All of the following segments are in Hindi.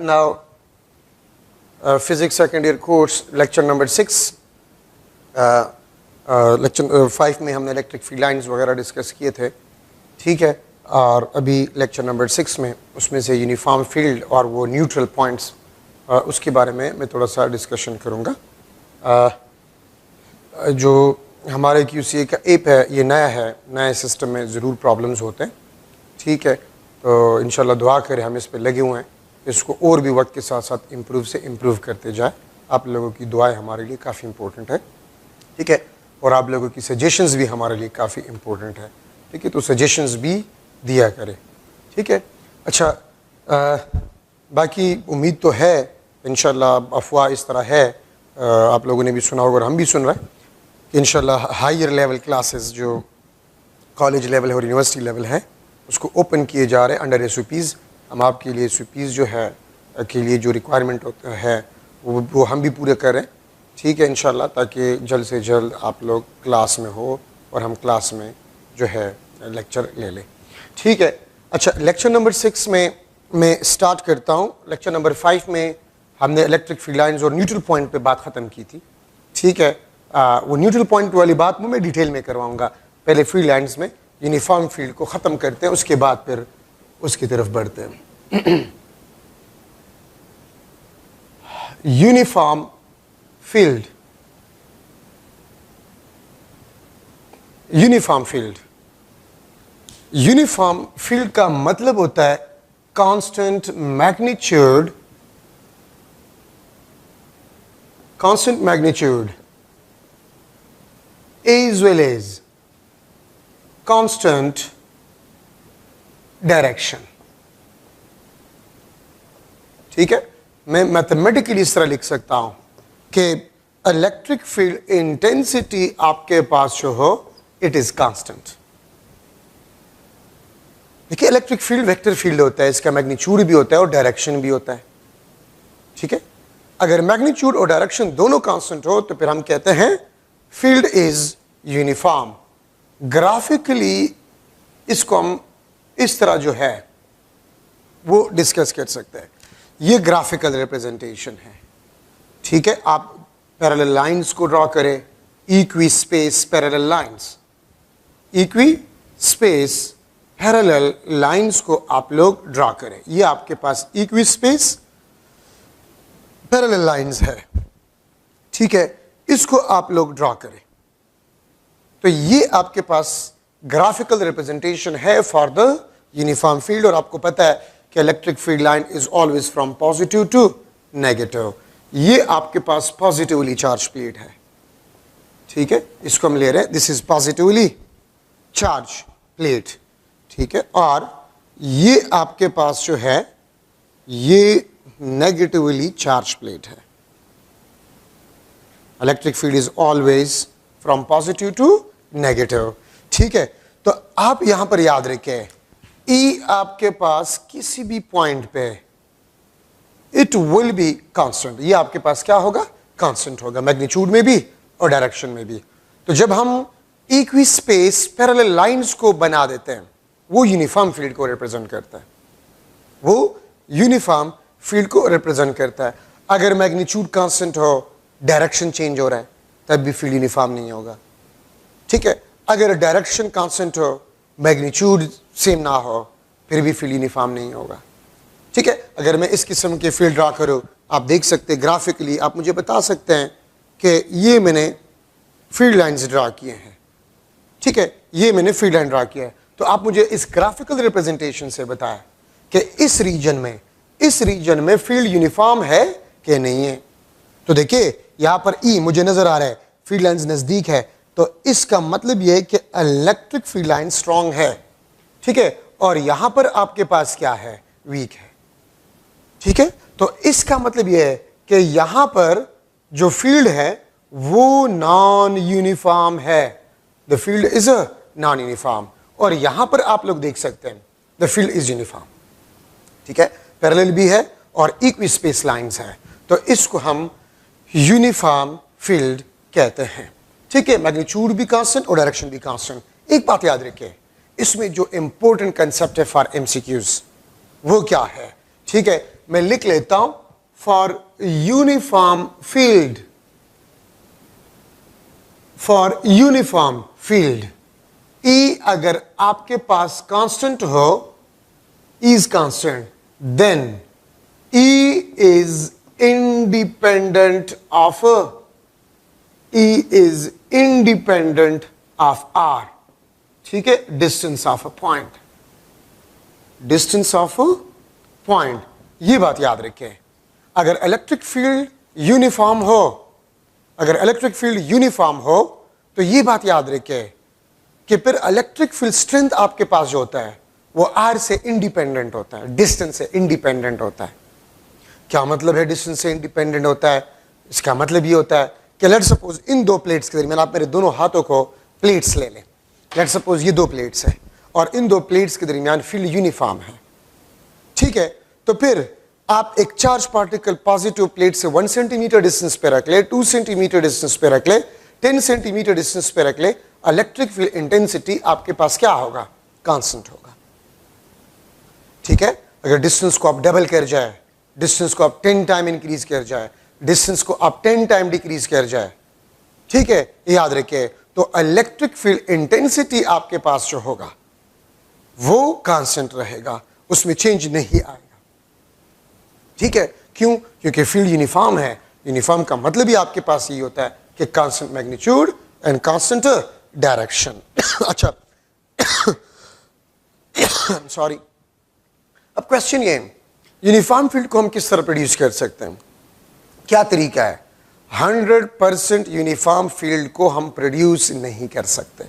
Now physics second year course lecture number 6। Lecture 5 में हमने इलेक्ट्रिक फील्ड लाइंस वगैरह डिस्कस किए थे, ठीक है। और अभी लेक्चर नंबर 6 में उसमें से यूनिफॉर्म फील्ड और वो न्यूट्रल पॉइंट्स, उसके बारे में मैं थोड़ा सा डिस्कशन करूँगा। जो हमारे QCA का ऐप है, ये नया है, नए सिस्टम में ज़रूर प्रॉब्लम्स होते हैं, ठीक है। तो इंशाल्लाह दुआ करें, हम इस पे लगे हुए हैं, इसको और भी वक्त के साथ साथ इम्प्रूव से इम्प्रूव करते जाए। आप लोगों की दुआएं हमारे लिए काफ़ी इम्पोर्टेंट है, ठीक है। और आप लोगों की सजेशंस भी हमारे लिए काफ़ी इम्पोर्टेंट है, ठीक है। तो सजेशंस भी दिया करें, ठीक है। अच्छा, बाकी उम्मीद तो है इंशाल्लाह, अफवाह इस तरह है, आप लोगों ने भी सुना होगा और हम भी सुन रहे हैं कि इंशाल्लाह हायर लेवल क्लासेस जो कॉलेज लेवल है और यूनिवर्सिटी लेवल है उसको ओपन किए जा रहे हैं अंडर SOPs। हम आपके लिए SOPs जो है के लिए जो रिक्वायरमेंट होता है वो हम भी पूरे करें, ठीक है इंशाल्लाह, ताकि जल्द से जल्द आप लोग क्लास में हो और हम क्लास में जो है लेक्चर ले लें, ठीक है। अच्छा, लेक्चर नंबर 6 में मैं स्टार्ट करता हूँ। लेक्चर नंबर 5 में हमने इलेक्ट्रिक फील्ड लाइंस और न्यूट्रल पॉइंट पे बात ख़त्म की थी, ठीक है। वो न्यूट्रल पॉइंट वाली बात मैं डिटेल में करवाऊँगा। पहले फील्ड लाइंस में यूनिफॉर्म फील्ड को ख़त्म करते हैं, उसके बाद फिर उसकी तरफ बढ़ते हैं। Uniform field, uniform field, uniform field का मतलब होता है constant magnitude, constant magnitude as well as constant direction, ठीक है। मैं मैथमेटिकली इस तरह लिख सकता हूं कि इलेक्ट्रिक फील्ड इंटेंसिटी आपके पास जो हो इट इज कांस्टेंट। देखिए, इलेक्ट्रिक फील्ड वेक्टर फील्ड होता है, इसका मैग्नीट्यूड भी होता है और डायरेक्शन भी होता है, ठीक है। अगर मैग्नीट्यूड और डायरेक्शन दोनों कांस्टेंट हो तो फिर हम कहते हैं फील्ड इज यूनिफॉर्म। ग्राफिकली इसको हम इस तरह जो है वो डिस्कस कर सकते हैं। ये ग्राफिकल रिप्रेजेंटेशन है, ठीक है। आप पैरेलल लाइंस को ड्रॉ करें, equi space parallel lines, equi space parallel lines को आप लोग ड्रॉ करें। ये आपके पास इक्वी स्पेस पैरेलल लाइंस है, ठीक है। इसको आप लोग ड्रॉ करें तो ये आपके पास ग्राफिकल रिप्रेजेंटेशन है फॉर द यूनिफॉर्म फील्ड। और आपको पता है कि electric field line is always from positive to negative. ये आपके पास पॉजिटिवली चार्ज प्लेट है, ठीक है। इसको हम ले रहे हैं, this is positively charge plate, ठीक है। और ये आपके पास जो है ये नेगेटिवली चार्ज प्लेट है। Electric field is always from positive to negative, ठीक है। तो आप यहां पर याद रखें, E आपके पास किसी भी पॉइंट पे इट विल बी कांस्टेंट। ये आपके पास क्या होगा? कांस्टेंट होगा, मैग्नीट्यूड में भी और डायरेक्शन में भी। तो जब हम इक्वी स्पेस पैरेलल लाइंस को बना देते हैं वो यूनिफॉर्म फील्ड को रिप्रेजेंट करता है, वो यूनिफॉर्म फील्ड को रिप्रेजेंट करता है। अगर मैग्नीट्यूड कांस्टेंट हो, डायरेक्शन चेंज हो रहा है, तब भी फील्ड यूनिफॉर्म नहीं होगा, ठीक है। अगर डायरेक्शन कांस्टेंट हो, मैग्नीट्यूड सेम ना हो, फिर भी फील्ड यूनिफॉर्म नहीं होगा, ठीक है। अगर मैं इस किस्म के फील्ड ड्रा करूं, आप देख सकते हैं ग्राफिकली, आप मुझे बता सकते हैं कि ये मैंने फील्ड लाइंस ड्रा किए हैं, ठीक है। ये मैंने फील्ड लाइन ड्रा किया है, तो आप मुझे इस ग्राफिकल रिप्रेजेंटेशन से बताएं कि इस रीजन में फील्ड यूनिफॉर्म है कि नहीं है। तो देखिए यहां पर E मुझे नजर आ रहा है, फील्ड लाइंस नजदीक है, तो इसका मतलब यह है कि इलेक्ट्रिक फील्ड लाइन स्ट्रांग है, ठीक है। और यहां पर आपके पास क्या है? वीक है, ठीक है। तो इसका मतलब यह है कि यहां पर जो फील्ड है वो नॉन यूनिफॉर्म है, the field is a non uniform. और यहां पर आप लोग देख सकते हैं द फील्ड इज यूनिफॉर्म, ठीक है। पैरेलल भी है और इक्वी स्पेस लाइंस है, तो इसको हम यूनिफॉर्म फील्ड कहते हैं, ठीक है। मैग्नीट्यूड भी कांस्टेंट और डायरेक्शन भी कांस्टेंट। एक बात याद रखिए, इसमें जो इंपॉर्टेंट कंसेप्ट है फॉर MCQs वो क्या है, ठीक है। मैं लिख लेता हूं for uniform field, for uniform field E अगर आपके पास कांस्टेंट हो, E is constant, then E is independent of E is independent of R. ठीक है, distance of a point, distance of a point. ये बात याद रखें, अगर इलेक्ट्रिक फील्ड यूनिफॉर्म हो, अगर इलेक्ट्रिक फील्ड यूनिफॉर्म हो तो ये बात याद रखें कि फिर इलेक्ट्रिक फील्ड स्ट्रेंथ आपके पास जो होता है वो आर से इंडिपेंडेंट होता है, डिस्टेंस से इंडिपेंडेंट होता है। क्या मतलब है डिस्टेंस से इंडिपेंडेंट होता है? इसका मतलब ये होता है कि लेट सपोज इन दो प्लेट्स के दरमियान, आप मेरे दोनों हाथों को प्लेट्स ले लें, लेट सपोज ये दो प्लेट्स है और इन दो प्लेट्स के दरमियान फील्ड यूनिफॉर्म है, ठीक है, तो फिर आप एक चार्ज पार्टिकल पॉजिटिव प्लेट से 1 सेंटीमीटर डिस्टेंस पे रख ले, 2 सेंटीमीटर डिस्टेंस पे रख ले, 10 सेंटीमीटर डिस्टेंस पे रख ले, इलेक्ट्रिक फील्ड इंटेंसिटी आपके पास क्या होगा? कांस्टेंट होगा। ठीक है, अगर डिस्टेंस को आप डबल कर जाए, डिस्टेंस को आप 10 टाइम इंक्रीज कर जाए, डिस्टेंस को आप 10 टाइम डिक्रीज कर जाए, ठीक है, याद रखिए, तो इलेक्ट्रिक फील्ड इंटेंसिटी आपके पास जो होगा वो कांस्टेंट रहेगा, उसमें चेंज नहीं आएगा। ठीक है, क्यों? क्योंकि फील्ड यूनिफॉर्म है। यूनिफॉर्म का मतलब ही आपके पास ये होता है कि constant magnitude and constant direction. अच्छा, सॉरी, अब क्वेश्चन ये है, यूनिफॉर्म फील्ड को हम किस तरह प्रोड्यूस कर सकते हैं? क्या तरीका है? 100% यूनिफॉर्म फील्ड को हम प्रोड्यूस नहीं कर सकते।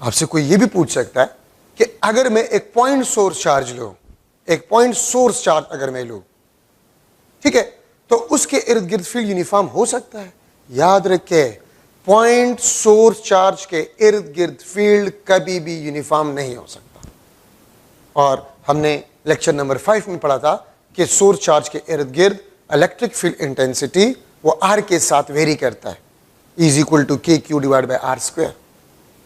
आपसे कोई ये भी पूछ सकता है कि अगर मैं एक पॉइंट सोर्स चार्ज लूं, एक पॉइंट सोर्स चार्ज अगर मैं लूं, ठीक है, तो उसके इर्द गिर्द फील्ड यूनिफॉर्म हो सकता है? याद रखे, पॉइंट सोर्स चार्ज के इर्द गिर्द फील्ड कभी भी यूनिफॉर्म नहीं हो सकता। और हमने लेक्चर नंबर 5 में पढ़ा था कि सोर्स चार्ज के इर्द गिर्द इलेक्ट्रिक फील्ड इंटेंसिटी वो आर के साथ वेरी करता है, is equal to K Q divide by R square.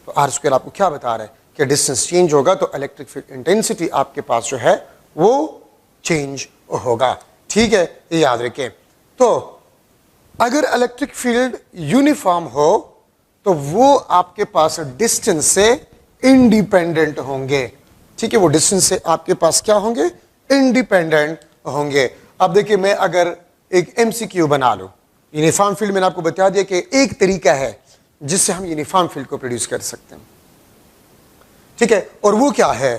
तो आर स्क्वायर आपको क्या बता रहा है कि डिस्टेंस चेंज होगा तो इलेक्ट्रिक फील्ड इंटेंसिटी आपके पास जो है वो चेंज होगा। ठीक है, ये याद रखें। तो अगर इलेक्ट्रिक फील्ड यूनिफॉर्म हो तो वो आपके पास डिस्टेंस से इंडिपेंडेंट होंगे। ठीक है, वो डिस्टेंस से आपके पास क्या होंगे? इंडिपेंडेंट होंगे। अब देखिए, मैं अगर एक एमसीक्यू बना लूं, यूनिफॉर्म फील्ड मैंने आपको बता दिया कि एक तरीका है जिससे हम यूनिफॉर्म फील्ड को प्रोड्यूस कर सकते हैं। ठीक है, और वो क्या है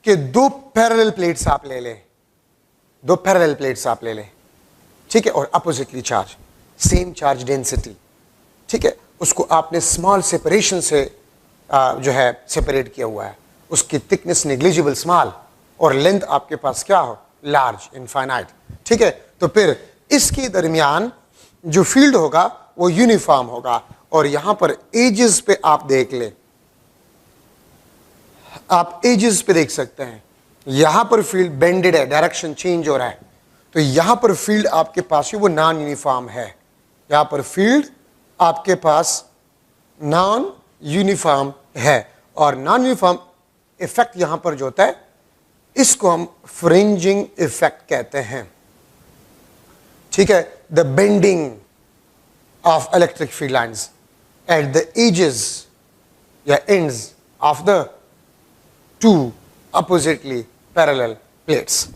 कि दो पैरेलल प्लेट्स आप ले लें, दो पैरेलल प्लेट्स आप ले लें, ठीक है, और oppositely charge, same charge density, ठीक है, उसको आपने स्मॉल सेपरेशन से जो है सेपरेट किया हुआ है, उसकी थिकनेस नेग्लिजिबल स्मॉल और लेंथ आपके पास क्या हो? Large, infinite. ठीक है, तो फिर इसके दरमियान जो फील्ड होगा वो यूनिफॉर्म होगा। और यहां पर एजेस पे आप देख ले, आप एजेस पे देख सकते हैं, यहां पर फील्ड बेंडेड है, डायरेक्शन चेंज हो रहा है, तो यहां पर फील्ड आपके पास वो नॉन यूनिफॉर्म है। यहां पर फील्ड आपके पास नॉन यूनिफॉर्म है और नॉन यूनिफॉर्म इफेक्ट यहां पर जो होता है इसको हम फ्रिंजिंग इफेक्ट कहते हैं। ठीक है, the bending of electric field lines at the edges या ends of the two oppositely parallel plates.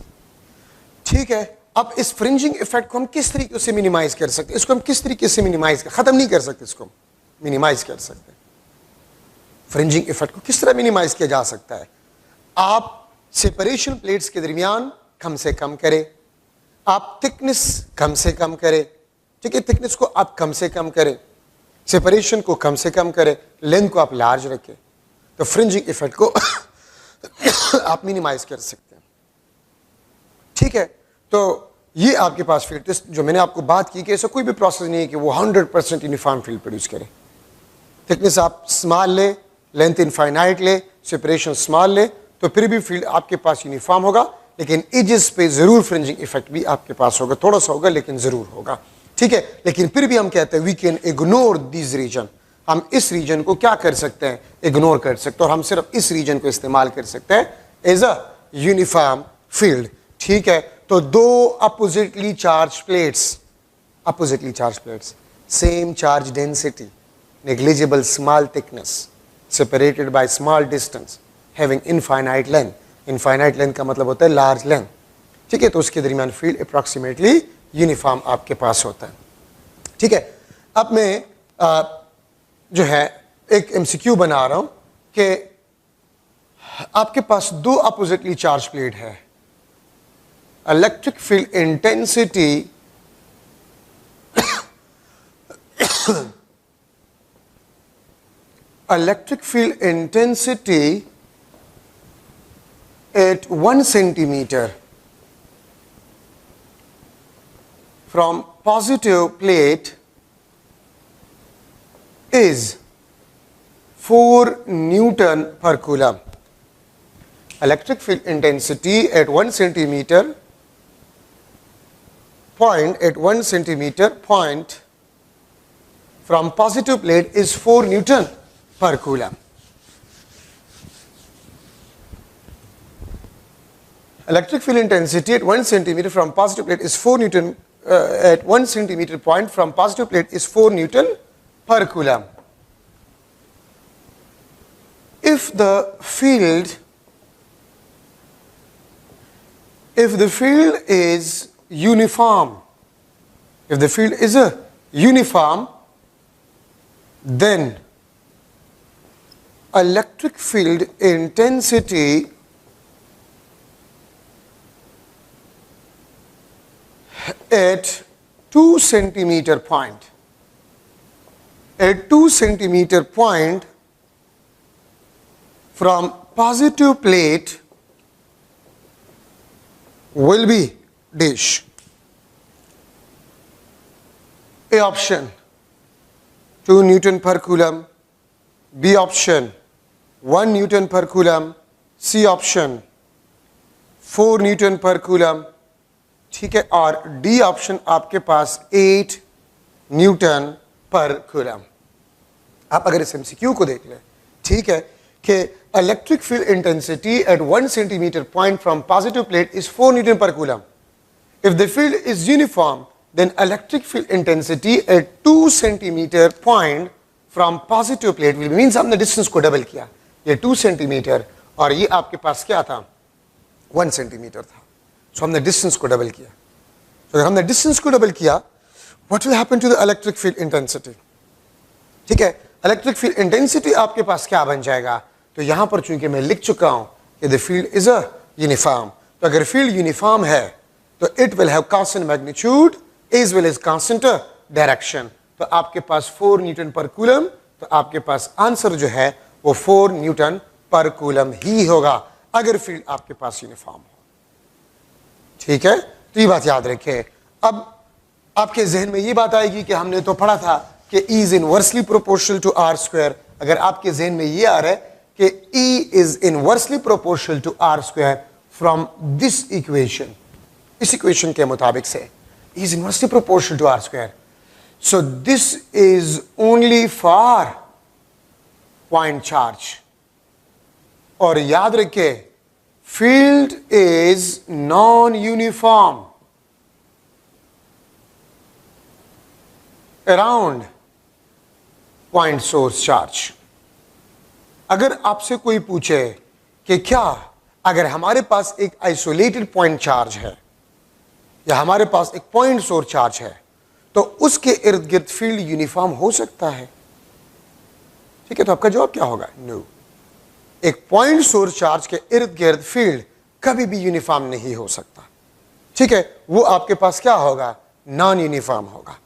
ठीक है, अब इस फ्रिंजिंग इफेक्ट को हम किस तरीके से मिनिमाइज कर सकते हैं? इसको हम किस तरीके से मिनिमाइज कर, खत्म नहीं कर सकते, इसको मिनिमाइज कर सकते हैं। फ्रिंजिंग इफेक्ट को किस तरह मिनिमाइज किया जा सकता है? आप सेपरेशन प्लेट्स के दरमियान कम से कम करें, आप थिकनेस कम से कम करें, ठीक है, थिकनेस को आप कम से कम करें, सेपरेशन को कम से कम करें, लेंथ को आप लार्ज रखें, तो फ्रिंजिंग इफेक्ट को आप मिनिमाइज कर सकते हैं। ठीक है, तो ये आपके पास फील्ड टेस्ट जो मैंने आपको बात की कि ऐसा कोई भी प्रोसेस नहीं है कि वो 100% यूनिफॉर्म फील्ड प्रोड्यूस करे। थिकनेस आप स्मॉल ले, लेंथ इनफाइनाइट ले, सेपरेशन स्मॉल ले, तो फिर भी फील्ड आपके पास यूनिफॉर्म होगा, लेकिन एजेस पे जरूर फ्रिंजिंग इफेक्ट भी आपके पास होगा, थोड़ा सा होगा लेकिन जरूर होगा। ठीक है, लेकिन फिर भी हम कहते हैं we can ignore this region, हम इस रीजन को क्या कर सकते हैं? इग्नोर कर सकते हैं, और हम सिर्फ इस रीजन को इस्तेमाल कर सकते हैं एज अ यूनिफॉर्म फील्ड। ठीक है, तो दो oppositely charge plates, same charge density, negligible small thickness, separated by small distance, having infinite length. Infinite length का मतलब होता है large length. ठीक है, तो उसके दरमियान फील्ड अप्रॉक्सीमेटली यूनिफॉर्म आपके पास होता है. ठीक है, अब मैं जो है एक MCQ बना रहा हूं कि आपके पास दो अपोजिटली चार्ज प्लेट है. Electric field intensity electric field intensity at 1 centimeter from positive plate is 4 Newton per coulomb. Electric field intensity at 1 centimeter point from positive plate is 4 Newton per coulomb. Electric field intensity at 1 centimeter from positive plate is 4 Newton at 1 centimeter point from positive plate is 4 Newton per coulomb. If the field is uniform, then electric field intensity at 2 centimeter point, from positive plate will be dash. A option 2 Newton per coulomb, B option 1 Newton per coulomb, C option 4 Newton per coulomb. ठीक है, और डी ऑप्शन आपके पास 8 न्यूटन पर कूलम. आप अगर इस MCQ को देख लें, ठीक है, कि electric field intensity at 1 centimetre point from positive plate is 4 newton per coulomb. If the field is uniform then electric field intensity at 2 centimetre point from positive plate will means हमने डिस्टेंस को डबल किया. ये 2 सेंटीमीटर और ये आपके पास क्या था, 1 सेंटीमीटर था. सो हमने डिस्टेंस को डबल किया. तो अगर हमने डिस्टेंस को डबल किया, what will happen to the electric field intensity. ठीक है, इलेक्ट्रिक फील्ड इंटेंसिटी आपके पास क्या बन जाएगा. तो यहां पर चूंकि मैं लिख चुका हूं कि the field is a uniform, तो अगर फील्ड यूनिफॉर्म है तो it will have constant magnitude as well as constant direction. तो आपके पास 4 न्यूटन पर कूलम, तो आपके पास आंसर जो है वो 4 न्यूटन पर कूलम ही होगा अगर फील्ड आपके पास यूनिफॉर्म हो. ठीक है, तो ये बात याद रखें. अब आपके जहन में ये बात आएगी कि हमने तो पढ़ा था कि E is inversely proportional to R square. अगर आपके जहन में ये आ रहा है कि E is inversely proportional to R square from this equation, इस इक्वेशन के मुताबिक से E is inversely proportional to R square. So this is only for point charge. और याद रखें, field is non-uniform around point source charge. अगर आपसे कोई पूछे कि क्या अगर हमारे पास एक आइसोलेटेड पॉइंट चार्ज है या हमारे पास एक पॉइंट सोर्स चार्ज है तो उसके इर्द गिर्द फील्ड यूनिफॉर्म हो सकता है. ठीक है, तो आपका जवाब क्या होगा, नो. एक पॉइंट सोर्स चार्ज के इर्द गिर्द फील्ड कभी भी यूनिफॉर्म नहीं हो सकता. ठीक है, वो आपके पास क्या होगा, नॉन यूनिफॉर्म होगा.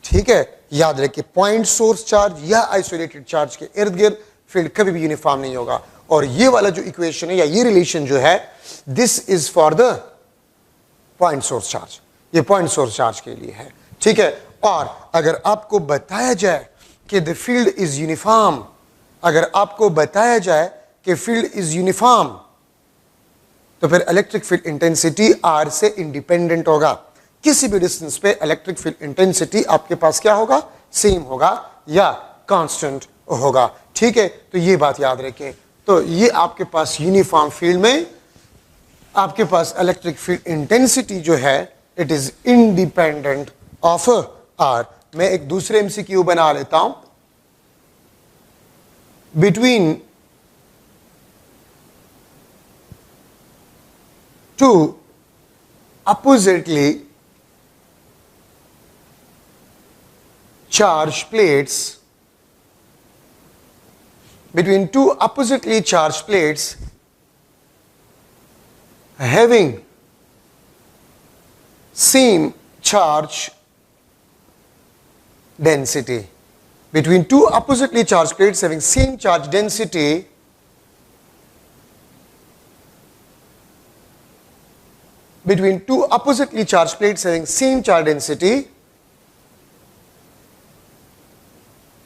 ठीक है, याद रखिए पॉइंट सोर्स चार्ज या आइसोलेटेड चार्ज के इर्द गिर्द फील्ड कभी भी यूनिफॉर्म नहीं होगा. और ये वाला जो इक्वेशन है या ये रिलेशन जो है, this is for the point source charge, ये पॉइंट सोर्स चार्ज के लिए है. ठीक है, और अगर आपको बताया जाए कि द फील्ड इज यूनिफॉर्म, अगर आपको बताया जाए कि फील्ड इज यूनिफॉर्म, तो फिर इलेक्ट्रिक फील्ड इंटेंसिटी R से इंडिपेंडेंट होगा. किसी भी डिस्टेंस पे इलेक्ट्रिक फील्ड इंटेंसिटी आपके पास क्या होगा, सेम होगा या कांस्टेंट होगा. ठीक है, तो ये बात याद रखें. तो ये आपके पास यूनिफॉर्म फील्ड में आपके पास इलेक्ट्रिक फील्ड इंटेंसिटी जो है it is independent of R. मैं एक दूसरे एमसीक्यू बना लेता हूं। Between two oppositely charged plates, between two oppositely charged plates having same charge density, between two oppositely charged plates having same charge density, between two oppositely charged plates having same charge density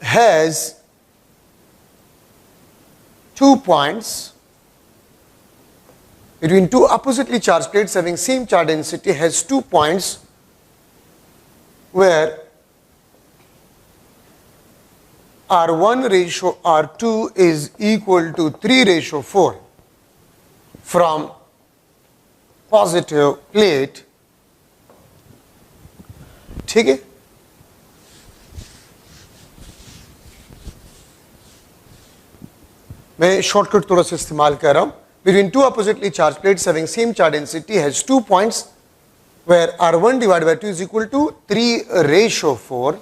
has 2 points. Between two oppositely charged plates having same charge density has 2 points where R1 ratio R2 is equal to 3:4 from positive plate. ठीक है, मैं शॉर्टकट थोड़ा सा इस्तेमाल कर रहा हूं। Between two oppositely charge plates having same charge density has 2 points where R1 divided by 2 is equal to 3:4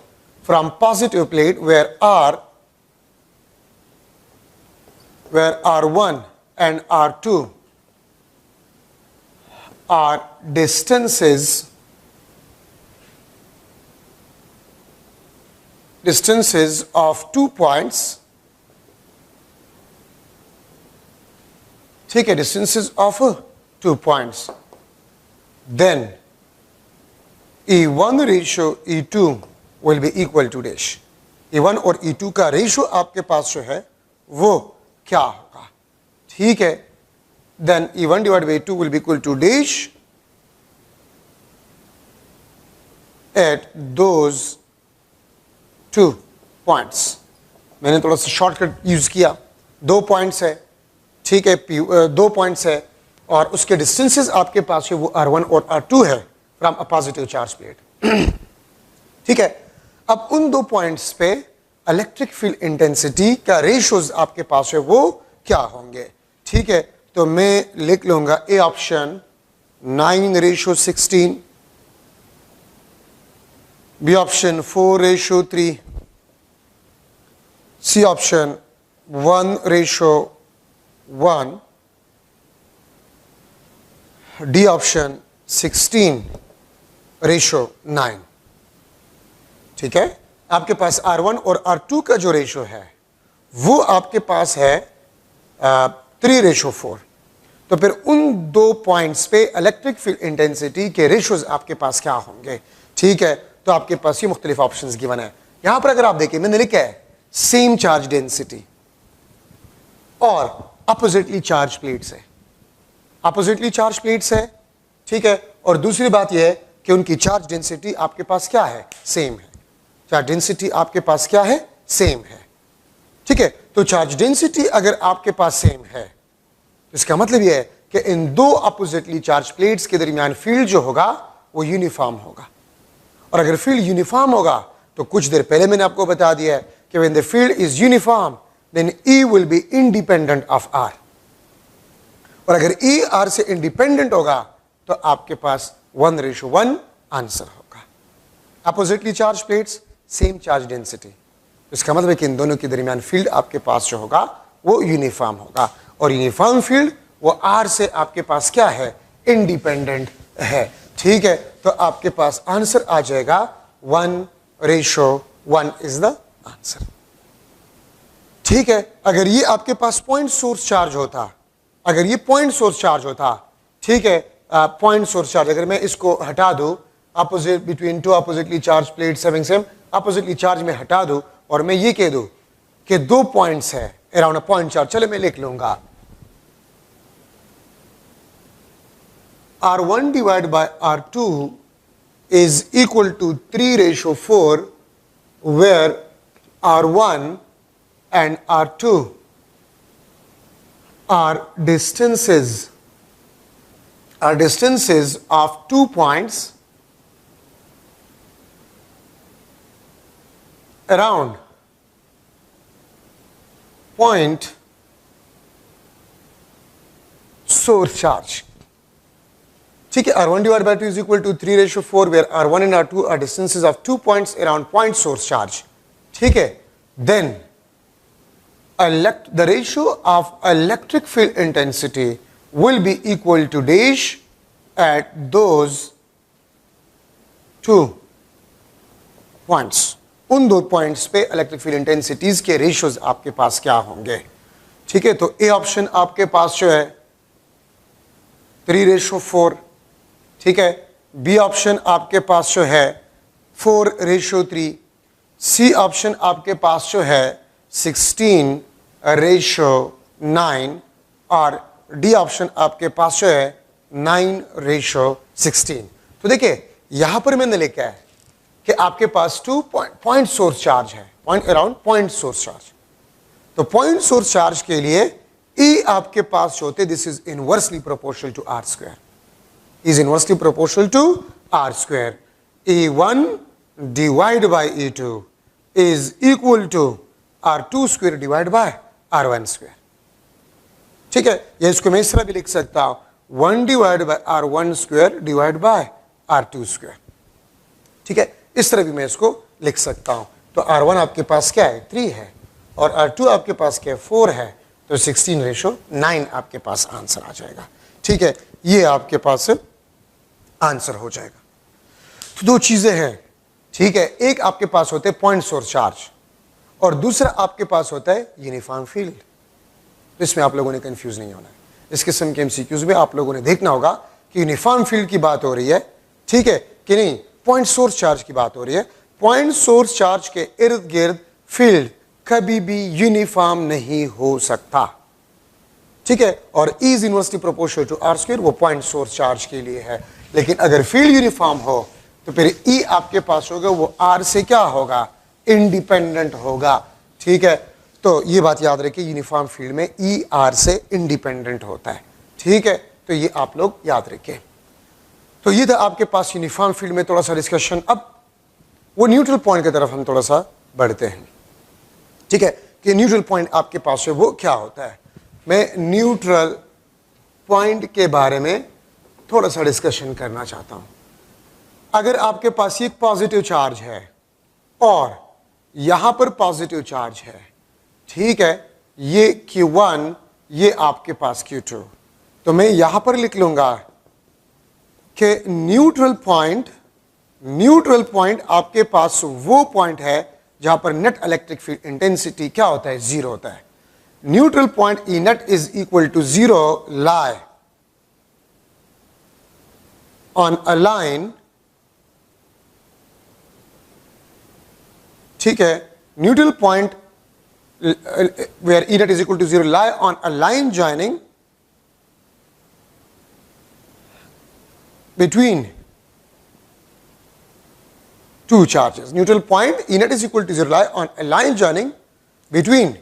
from positive plate where R1 and R2 are distances of 2 points। ठीक है, distances of 2 points, then E1 ratio E2 will be equal to dash। E1 और E2 का रेशियो आपके पास जो है वो क्या होगा? ठीक है, then E1 divided by E2 will be equal to dash at those 2 points। मैंने थोड़ा सा शॉर्टकट यूज किया। 2 पॉइंट्स है, ठीक है, 2 पॉइंट्स है और उसके डिस्टेंसेस आपके पास है वो R1 और R2 है from a positive charge plate. ठीक है, अब उन 2 पॉइंट्स पे इलेक्ट्रिक फील्ड इंटेंसिटी का रेशियोज आपके पास है वो क्या होंगे? ठीक है, तो मैं लिख लूंगा A option 9:16, B option 4:3, C option 1:1, D option 16:9। ठीक है, आपके पास R1 और R2 का जो रेशियो है वो आपके पास है 3:4। तो फिर उन 2 पॉइंट्स पे इलेक्ट्रिक फील्ड इंटेंसिटी के रेशियोज आपके पास क्या होंगे? ठीक है, तो आपके पास ये मुख्तलिफ ऑप्शंस गिवन है। यहां पर अगर आप देखिए मैंने लिखा है सेम चार्ज डेंसिटी और अपोजिटली चार्ज प्लेट्स है, अपोजिटली चार्ज प्लेट्स है। ठीक है, और दूसरी बात यह है कि उनकी चार्ज डेंसिटी आपके पास क्या है? सेम है। चार्ज डेंसिटी आपके पास क्या है? सेम है। ठीक है, तो चार्ज डेंसिटी अगर आपके पास सेम है तो इसका मतलब यह है कि इन 2 अपोजिटली चार्ज प्लेट्स के दरमियान फील्ड जो होगा वो यूनिफॉर्म होगा। और अगर फील्ड यूनिफॉर्म होगा तो कुछ देर पहले मैंने आपको बता दिया है कि when the field is uniform then E will be independent of R। और अगर E R से इंडिपेंडेंट होगा तो आपके पास 1:1 आंसर होगा। Oppositely charge plates, same charge density, इसका मतलब है कि इन दोनों के दरमियान फील्ड आपके पास जो होगा वो यूनिफॉर्म होगा। और यूनिफॉर्म फील्ड वो R से आपके पास क्या है? इंडिपेंडेंट है। ठीक है, तो आपके पास आंसर आ जाएगा 1:1 इज द आंसर। ठीक है, अगर ये आपके पास पॉइंट सोर्स चार्ज होता, अगर ये पॉइंट सोर्स चार्ज होता, ठीक है, पॉइंट सोर्स चार्ज, अगर मैं इसको हटा दूं opposite between two oppositely charge plates having same oppositely charge में हटा दूं और मैं ये कह दूं कि 2 पॉइंट्स है अराउंड अ पॉइंट चार्ज, चले मैं लिख लूंगा R1 divided by R2 is equal to 3:4 where R1 and R2 are distances are distances of 2 points around point source charge. ठीक है, R1 divided by 2 is equal to 3:4, where R1 and R2 are distances of 2 points around point source charge. ठीक है, then the ratio of electric field intensity will be equal to dash at those 2 points. उन 2 पॉइंट्स पे इलेक्ट्रिक फील्ड इंटेंसिटीज के रेशियोज आपके पास क्या होंगे? ठीक है, तो ए ऑप्शन आपके पास जो है 3:4, ठीक है, बी ऑप्शन आपके पास जो है 4:3, सी ऑप्शन आपके पास जो है 16:9 और डी ऑप्शन आपके पास जो है 9:16. तो देखिए यहां पर मैंने लिखा है कि आपके पास 2 पॉइंट सोर्स चार्ज है, point around point source charge. तो पॉइंट सोर्स चार्ज के लिए E आपके पास जो होते, this is inversely proportional to R square, is inversely proportional to R square. E1 divided by E2 is equal to R2 square divided by R1 square. ठीक है, ये इसको मैं इस तरह भी लिख सकता हूं, 1 divided by R1 square divided by R2 square. ठीक है, इस तरह भी मैं इसको लिख सकता हूं. तो R1 आपके पास क्या है, 3 है, और R2 आपके पास क्या है, 4 है. तो 16:9 आपके पास आंसर आ जाएगा. ठीक है, ये आपके पास आंसर हो जाएगा. तो 2 चीजें हैं. ठीक है, एक आपके पास होते हैं पॉइंट सोर्स चार्ज और दूसरा आपके पास होता है यूनिफॉर्म फील्ड. तो इसमें आप लोगों ने कंफ्यूज नहीं होना है. इस किस्म के एमसीक्यूज में आप लोगों ने देखना होगा कि यूनिफॉर्म फील्ड की बात हो रही है, ठीक है कि नहीं, पॉइंट सोर्स चार्ज की बात हो रही है. पॉइंट सोर्स चार्ज के इर्द गिर्द फील्ड कभी भी यूनिफॉर्म नहीं हो सकता. ठीक है, और E is inversely proportional to R square, वो पॉइंट सोर्स चार्ज के लिए है. लेकिन अगर फील्ड यूनिफॉर्म हो तो फिर E आपके पास होगा वो R से क्या होगा, इंडिपेंडेंट होगा. ठीक है, तो ये बात याद रखिए, यूनिफॉर्म फील्ड में E R से इंडिपेंडेंट होता है. ठीक है, तो ये आप लोग याद रखिए. तो ये था आपके पास यूनिफॉर्म फील्ड में थोड़ा सा डिस्कशन. अब वो न्यूट्रल पॉइंट की तरफ हम थोड़ा सा बढ़ते हैं. ठीक है, कि न्यूट्रल पॉइंट आपके पास है वो क्या होता है. मैं न्यूट्रल पॉइंट के बारे में थोड़ा सा डिस्कशन करना चाहता हूं. अगर आपके पास एक पॉजिटिव चार्ज है और यहां पर पॉजिटिव चार्ज है, ठीक है, ये Q1, ये आपके पास Q2, तो मैं यहां पर लिख लूंगा कि न्यूट्रल पॉइंट आपके पास वो पॉइंट है जहां पर नेट इलेक्ट्रिक फील्ड इंटेंसिटी क्या होता है, 0 होता है. Neutral point E net is equal to 0 lie on a line, ठीक है, neutral point where E net is equal to 0 lie on a line joining between 2 charges. Neutral point E net is equal to 0 lie on a line joining between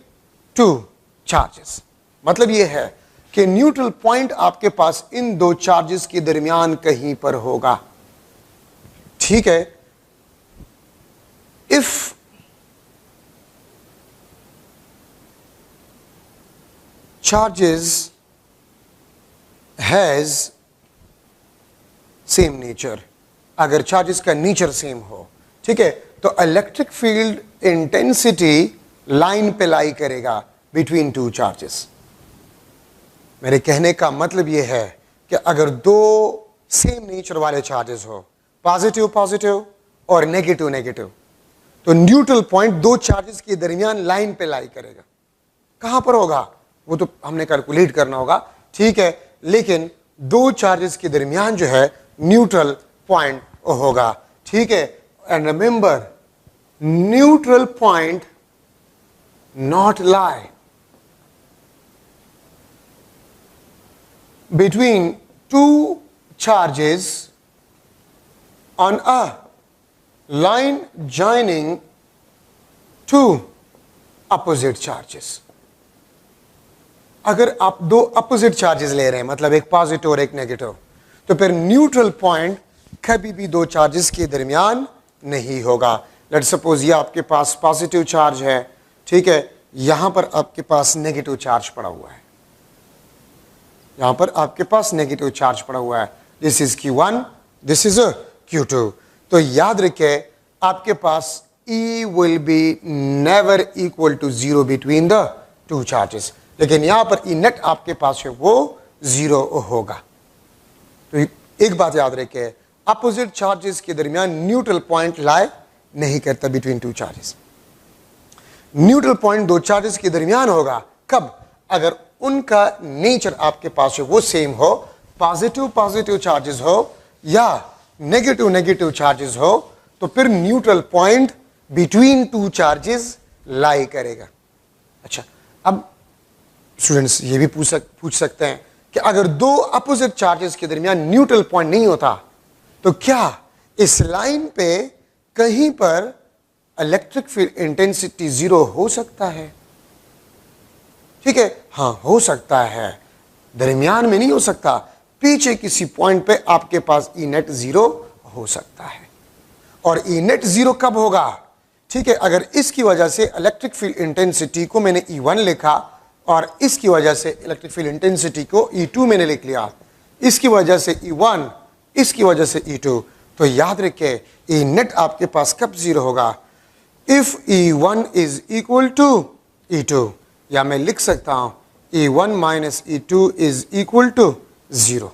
2 charges. मतलब यह है कि न्यूट्रल पॉइंट आपके पास इन 2 चार्जेस के दरमियान कहीं पर होगा. ठीक है, if charges has same nature, अगर चार्जेस का नेचर सेम हो, ठीक है, तो इलेक्ट्रिक फील्ड इंटेंसिटी लाइन पे लाई करेगा बिटवीन 2 चार्जेस. मेरे कहने का मतलब यह है कि अगर 2 सेम नेचर वाले चार्जेस हो, पॉजिटिव पॉजिटिव और नेगेटिव नेगेटिव, तो न्यूट्रल पॉइंट 2 चार्जेस के दरमियान लाइन पे लाई करेगा. कहां पर होगा वो तो हमने कैलकुलेट करना होगा. ठीक है, लेकिन 2 चार्जेस के दरमियान जो है न्यूट्रल पॉइंट होगा. ठीक है, and remember neutral point not lie between 2 charges on a line joining 2 opposite charges. अगर आप 2 opposite charges ले रहे हैं, मतलब एक पॉजिटिव और एक नेगेटिव, तो फिर न्यूट्रल पॉइंट कभी भी दो चार्जेस के दरमियान नहीं होगा। लेट्स सपोज ये आपके पास पॉजिटिव चार्ज है, ठीक है, यहां पर आपके पास नेगेटिव चार्ज पड़ा हुआ है, यहां पर आपके पास नेगेटिव चार्ज पड़ा हुआ है। This is Q1, this is Q2। तो याद रखें आपके पास E will be never equal to 0 between the two charges, लेकिन यहां पर E net आपके पास है वो 0 होगा। तो एक बात याद रखें, अपोजिट चार्जेस के दरमियान न्यूट्रल पॉइंट लाई नहीं करता between two charges. Neutral point दो चार्जेस के दरमियान होगा कब? अगर उनका नेचर आपके पास है वो सेम हो, पॉजिटिव पॉजिटिव चार्जेस हो या नेगेटिव नेगेटिव चार्जेस हो, तो फिर neutral point between two charges lie करेगा। अच्छा, अब स्टूडेंट्स ये भी पूछ सकते हैं कि अगर दो अपोजिट चार्जेस के दरमियान न्यूट्रल पॉइंट नहीं होता तो क्या इस लाइन पे कहीं पर इलेक्ट्रिक फील्ड इंटेंसिटी 0 हो सकता है? ठीक है, हां हो सकता है, दरमियान में नहीं हो सकता, पीछे किसी पॉइंट पे आपके पास E नेट 0 हो सकता है। और E नेट 0 कब होगा? ठीक है, अगर इसकी वजह से इलेक्ट्रिक फील्ड इंटेंसिटी को मैंने E1 लिखा और इसकी वजह से इलेक्ट्रिक फील्ड इंटेंसिटी को E2 मैंने लिख लिया, इसकी वजह से E1, इसकी वजह से E2, तो याद रखें E नेट आपके पास कब 0 होगा? If E1 is equal to E2, या मैं लिख सकता हूं E1 minus E2 is equal to 0।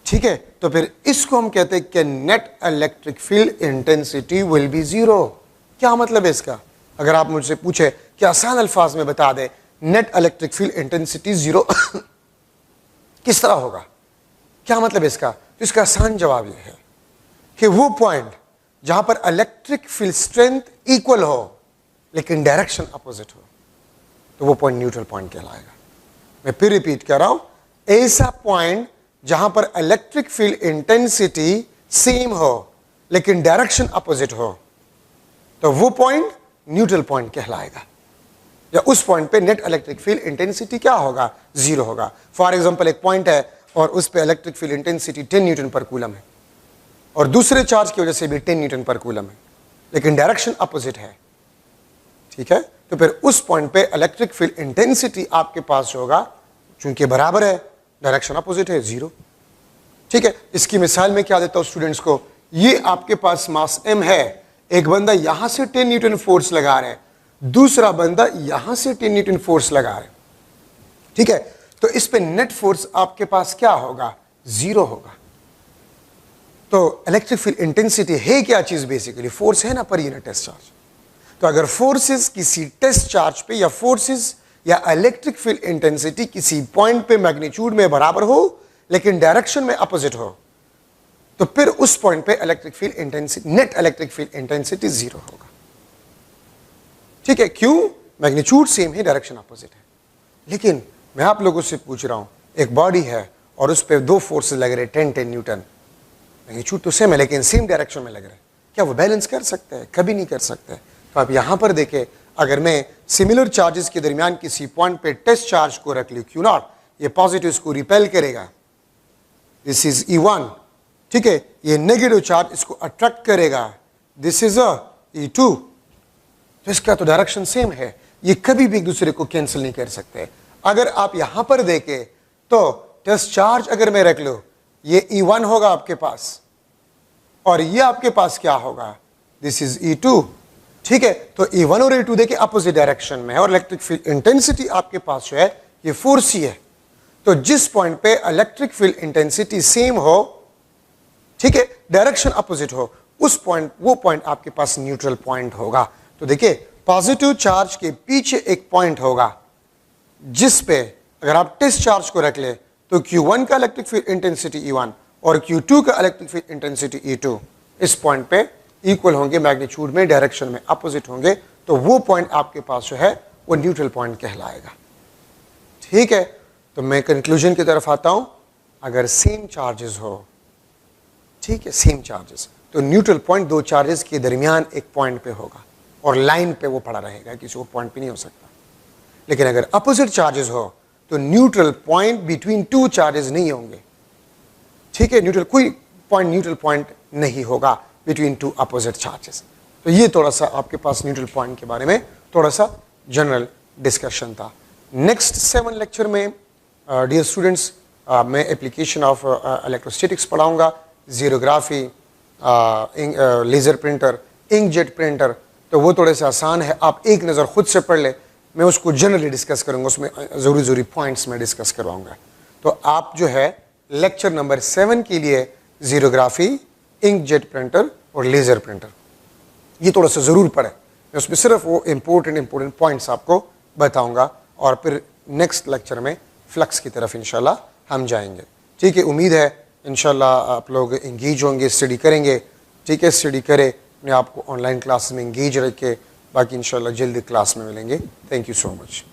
ठीक है, तो फिर इसको हम कहते हैं कि net electric field intensity will be 0। क्या मतलब है इसका? अगर आप मुझसे पूछे कि आसान अल्फाज में बता दे नेट इलेक्ट्रिक फील्ड इंटेंसिटी 0 किस तरह होगा, क्या मतलब है इसका? तो इसका आसान जवाब यह है कि वो पॉइंट जहां पर इलेक्ट्रिक फील्ड स्ट्रेंथ इक्वल हो लेकिन डायरेक्शन अपोजिट हो, तो वो पॉइंट न्यूट्रल पॉइंट कहलाएगा। मैं फिर रिपीट कर रहा हूं, ऐसा पॉइंट जहां पर इलेक्ट्रिक फील्ड इंटेंसिटी सेम हो लेकिन डायरेक्शन अपोजिट हो, तो वो पॉइंट न्यूट्रल पॉइंट कहलाएगा। या उस पॉइंट पे नेट इलेक्ट्रिक फील्ड इंटेंसिटी क्या होगा? 0 होगा। फॉर एग्जांपल एक पॉइंट है और उस पे electric field intensity 10 Newton per coulomb है और दूसरे चार्ज की वजह से भी 10 न्यूटन पर कूलम है, लेकिन डायरेक्शन अपोजिट है। ठीक है, तो फिर उस पॉइंट पे इलेक्ट्रिक फील्ड इंटेंसिटी आपके पास होगा, चूंकि बराबर है, डायरेक्शन अपोजिट है, 0। ठीक है, इसकी मिसाल में क्या देता हूं स्टूडेंट्स को, ये आपके पास मास m है, एक बंदा यहां से 10 न्यूटन फोर्स लगा रहा है, दूसरा बंदा यहां से 10 न्यूटन फोर्स लगा रहा है। ठीक है, तो इस पे नेट फोर्स आपके पास क्या होगा? 0 होगा। तो इलेक्ट्रिक फील्ड इंटेंसिटी है क्या चीज? बेसिकली फोर्स है ना पर यूनिट टेस्ट चार्ज। तो अगर फोर्सेस किसी टेस्ट चार्ज पे या फोर्सेस या इलेक्ट्रिक फील्ड इंटेंसिटी किसी पॉइंट पे मैग्नीट्यूड में बराबर हो लेकिन डायरेक्शन में अपोजिट हो, तो फिर उस पॉइंट पे electric field intensity, net electric field intensity 0 होगा। ठीक है, क्यों? मैग्नीट्यूड सेम है, डायरेक्शन अपोजिट है। लेकिन मैं आप लोगों से पूछ रहा हूं, एक बॉडी है और उस पर दो फोर्सेस लग रहे 10 न्यूटन, मैग्नीट्यूड तो सेम है लेकिन सेम डायरेक्शन में लग रहे हैं, क्या वो बैलेंस कर सकते हैं? कभी नहीं कर सकते। तो आप यहां पर देखें, अगर मैं सिमिलर चार्जेस के दरमियान किसी पॉइंट पे टेस्ट चार्ज को रख लूं Q0, ये पॉजिटिव इसको रिपेल करेगा, दिस इज E1। ठीक है, ये नेगेटिव चार्ज इसको अट्रैक्ट करेगा, दिस इज E2। तो इसका तो डायरेक्शन सेम है, ये कभी भी एक दूसरे को कैंसिल नहीं कर सकते। अगर आप यहां पर देखें तो टेस्ट चार्ज अगर मैं रख लूं, ये E1 होगा आपके पास और ये आपके पास क्या होगा? This is E2। ठीक है, तो E1 और E2 देखिए अपोजिट डायरेक्शन में है और इलेक्ट्रिक फील्ड इंटेंसिटी आपके पास जो है ये 4C है। तो जिस पॉइंट पे इलेक्ट्रिक फील्ड इंटेंसिटी सेम हो, ठीक है, डायरेक्शन अपोजिट हो, उस पॉइंट, वो पॉइंट आपके पास न्यूट्रल पॉइंट होगा। तो देखिए पॉजिटिव चार्ज के पीछे एक पॉइंट होगा जिस पे अगर आप टेस्ट चार्ज को रख ले तो Q1 का इलेक्ट्रिक फील्ड इंटेंसिटी E1 और Q2 का इलेक्ट्रिक फील्ड इंटेंसिटी E2 इस पॉइंट पे इक्वल होंगे, मैग्नीट्यूड में, डायरेक्शन में अपोजिट होंगे, तो वो पॉइंट आपके पास जो है वो न्यूट्रल पॉइंट कहलाएगा। ठीक है, तो मैं कंक्लूजन की तरफ आता हूं, अगर सेम चार्जेस हो, ठीक है, सेम चार्जेस, तो न्यूट्रल पॉइंट दो चार्जेस के दरमियान एक पॉइंट पे होगा और लाइन पे वो पड़ा रहेगा, किसी और पॉइंट पे नहीं हो सकता। लेकिन अगर अपोजिट चार्जेस हो तो neutral point between two charges नहीं होंगे। ठीक है, न्यूट्रल कोई पॉइंट न्यूट्रल पॉइंट नहीं होगा बिटवीन टू अपोजिट चार्जेस। तो ये थोड़ा सा आपके पास न्यूट्रल पॉइंट के बारे में थोड़ा सा जनरल डिस्कशन था। नेक्स्ट 7 लेक्चर में डियर स्टूडेंट्स मैं एप्लीकेशन ऑफ इलेक्ट्रोस्टैटिक्स पढ़ाऊंगा, जीरोग्राफी, लेज़र प्रिंटर, इंकजेट प्रिंटर। तो वो थोड़े से आसान है, आप एक नज़र खुद से पढ़ ले, मैं उसको जनरली डिस्कस करूंगा, उसमें ज़रूरी पॉइंट्स में डिस्कस करवाऊंगा। तो आप जो है लेक्चर नंबर 7 के लिए जीरोग्राफी, इंकजेट प्रिंटर और लेज़र प्रिंटर ये थोड़ा सा ज़रूर पढ़े, मैं उसमें सिर्फ वो इम्पोर्टेंट पॉइंट्स आपको बताऊंगा और फिर नेक्स्ट लेक्चर में फ्लक्स की तरफ इंशाल्लाह हम जाएंगे। ठीक है, उम्मीद है इंशाल्लाह आप लोग इंगेज होंगे, स्टडी करेंगे। ठीक है, स्टडी करें, अपने आप को ऑनलाइन क्लास में इंगेज रखें, बाकी इंशाल्लाह जल्दी क्लास में मिलेंगे। Thank you so much.